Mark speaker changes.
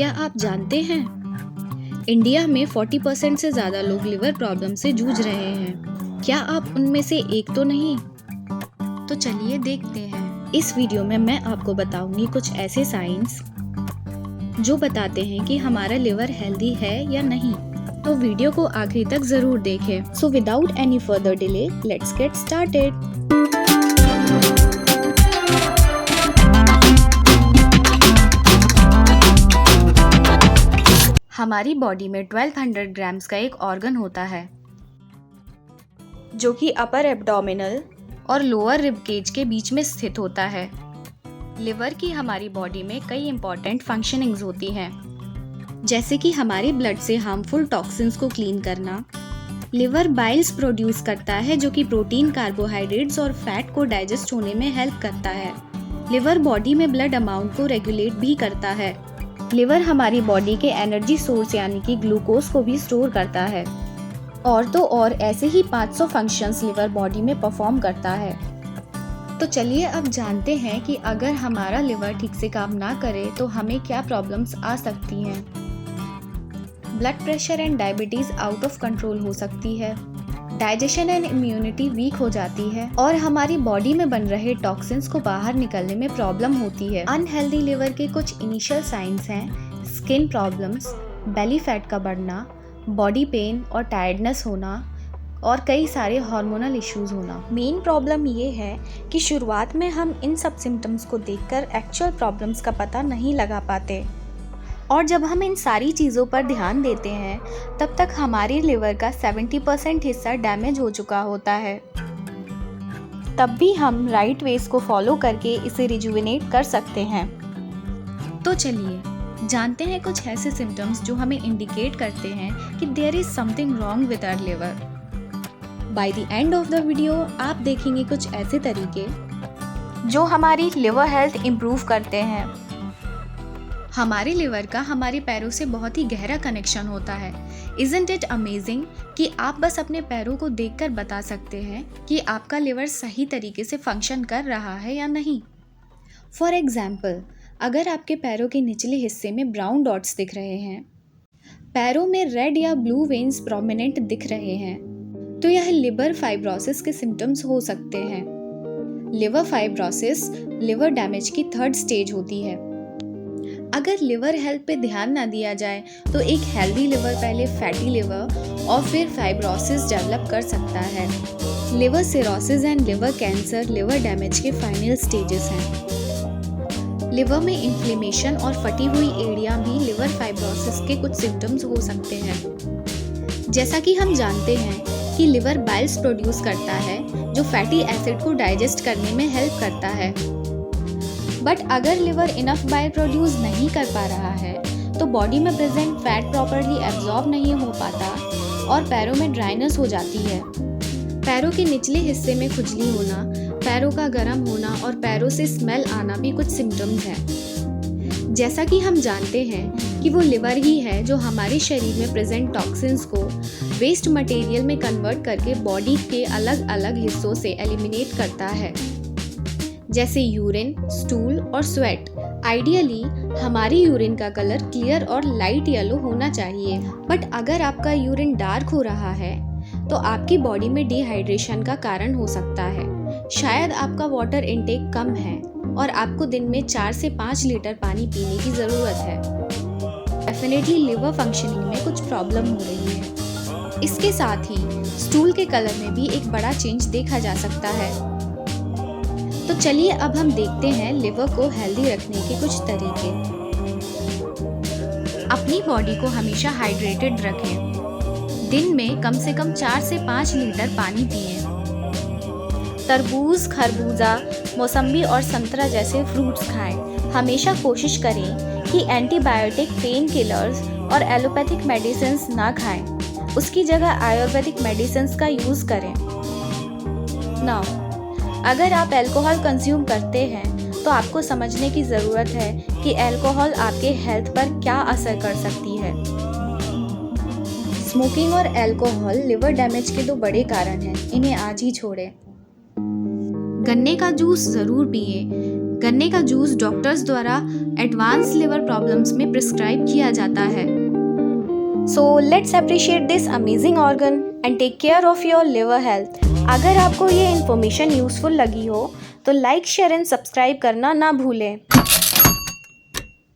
Speaker 1: क्या आप जानते हैं इंडिया में 40% से ज़्यादा लोग लिवर प्रॉब्लम से जूझ रहे हैं। क्या आप उनमें से एक तो नहीं? तो चलिए देखते हैं। इस वीडियो में मैं आपको बताऊंगी कुछ ऐसे साइंस जो बताते हैं कि हमारा लिवर हेल्दी है या नहीं। तो वीडियो को आखिरी तक ज़रूर देखें। So without any further delay let's get started. हमारी बॉडी में 1200 ग्राम्स का एक ऑर्गन होता है जो कि अपर एब्डोमिनल और लोअर रिब केज के बीच में स्थित होता है। लिवर की हमारी बॉडी में कई इंपॉर्टेंट फंक्शनिंग्स होती हैं, जैसे कि हमारे ब्लड से हार्मफुल टॉक्सिन्स को क्लीन करना। लिवर बाइल्स प्रोड्यूस करता है जो कि प्रोटीन, कार्बोहाइड्रेट्स और फैट को डाइजेस्ट होने में हेल्प करता है। लिवर बॉडी में ब्लड अमाउंट को रेगुलेट भी करता है। लिवर हमारी बॉडी के एनर्जी सोर्स यानी कि ग्लूकोज को भी स्टोर करता है। और तो और ऐसे ही 500 फंक्शंस लिवर बॉडी में परफॉर्म करता है। तो चलिए अब जानते हैं कि अगर हमारा लिवर ठीक से काम ना करे तो हमें क्या प्रॉब्लम्स आ सकती हैं। Blood pressure and diabetes out of control हो सकती है। डाइजेशन एंड इम्यूनिटी वीक हो जाती है और हमारी बॉडी में बन रहे टॉक्सिन्स को बाहर निकलने में प्रॉब्लम होती है। अनहेल्दी लिवर के कुछ इनिशियल साइंस हैं स्किन प्रॉब्लम्स, बेली फैट का बढ़ना, बॉडी पेन और टायर्डनेस होना और कई सारे हार्मोनल इश्यूज होना। मेन प्रॉब्लम ये है कि शुरुआत में हम इन सब सिम्टम्स को देखकर एक्चुअल प्रॉब्लम्स का पता नहीं लगा पाते, और जब हम इन सारी चीज़ों पर ध्यान देते हैं तब तक हमारे लिवर का 70% हिस्सा डैमेज हो चुका होता है। तब भी हम राइट वेज को फॉलो करके इसे रिजुविनेट कर सकते हैं। तो चलिए जानते हैं कुछ ऐसे सिम्टम्स जो हमें इंडिकेट करते हैं कि there is something wrong with our liver. By the end of the video आप देखेंगे कुछ ऐसे तरीके जो हमारी लिवर हेल्थ इम्प्रूव करते हैं। हमारे लिवर का हमारे पैरों से बहुत ही गहरा कनेक्शन होता है। इज़न्ट इट अमेजिंग कि आप बस अपने पैरों को देखकर बता सकते हैं कि आपका लिवर सही तरीके से फंक्शन कर रहा है या नहीं। फॉर एग्जाम्पल, अगर आपके पैरों के निचले हिस्से में ब्राउन डॉट्स दिख रहे हैं, पैरों में रेड या ब्लू वेन्स प्रोमिनेंट दिख रहे हैं, तो यह लिवर फाइब्रोसिस के सिम्टम्स हो सकते हैं। लिवर फाइब्रोसिस लिवर डैमेज की 3rd स्टेज होती है। अगर लिवर हेल्थ पे ध्यान ना दिया जाए तो एक हेल्दी लिवर पहले फैटी लिवर और फिर फाइब्रोसिस डेवलप कर सकता है। Liver cirrhosis and liver cancer liver damage के फाइनल स्टेजेस हैं। लिवर में इन्फ्लेमेशन और फटी हुई एड़ियाँ भी लिवर फाइब्रोसिस के कुछ सिम्टम्स हो सकते हैं। जैसा कि हम जानते हैं कि लिवर बाइल्स प्रोड्यूस करता है जो फैटी एसिड को डाइजेस्ट करने में हेल्प करता है। बट अगर लिवर इनफ बाइल प्रोड्यूस नहीं कर पा रहा है तो बॉडी में प्रेजेंट फैट प्रॉपर्ली एब्जॉर्ब नहीं हो पाता और पैरों में ड्राइनेस हो जाती है। पैरों के निचले हिस्से में खुजली होना, पैरों का गर्म होना और पैरों से स्मेल आना भी कुछ सिम्टम्स हैं। जैसा कि हम जानते हैं कि वो लिवर ही है जो हमारे शरीर में प्रेजेंट टॉक्सिन्स को वेस्ट मटेरियल में कन्वर्ट करके बॉडी के अलग अलग हिस्सों से एलिमिनेट करता है, जैसे यूरिन, स्टूल और स्वेट। आइडियली हमारी यूरिन का कलर क्लियर और लाइट येलो होना चाहिए, बट अगर आपका यूरिन डार्क हो रहा है तो आपकी बॉडी में डिहाइड्रेशन का कारण हो सकता है। शायद आपका वाटर इनटेक कम है और आपको दिन में 4 से 5 लीटर पानी पीने की ज़रूरत है। डेफिनेटली लिवर फंक्शनिंग में कुछ प्रॉब्लम हो रही है। इसके साथ ही स्टूल के कलर में भी एक बड़ा चेंज देखा जा सकता है। तो चलिए अब हम देखते हैं लिवर को हेल्दी रखने के कुछ तरीके। अपनी बॉडी को हमेशा हाइड्रेटेड रखें। दिन में कम से कम 4 से 5 लीटर पानी पिएं। तरबूज, खरबूजा, मौसम्बी और संतरा जैसे फ्रूट्स खाएं। हमेशा कोशिश करें कि एंटीबायोटिक, पेन किलर्स और एलोपैथिक मेडिसिन्स ना खाएं। उसकी जगह आयुर्वेदिक मेडिसिन्स का यूज़ करें। नाउ अगर आप अल्कोहल कंज्यूम करते हैं तो आपको समझने की ज़रूरत है कि अल्कोहल आपके हेल्थ पर क्या असर कर सकती है। स्मोकिंग और अल्कोहल लिवर डैमेज के 2 बड़े कारण हैं, इन्हें आज ही छोड़ें। गन्ने का जूस ज़रूर पिए गन्ने का जूस डॉक्टर्स द्वारा एडवांस लिवर प्रॉब्लम्स में प्रिस्क्राइब किया जाता है।
Speaker 2: So let's appreciate this amazing organ and take care of your liver health. अगर आपको ये इन्फॉर्मेशन यूजफुल लगी हो तो लाइक, शेयर एंड सब्सक्राइब करना ना भूलें।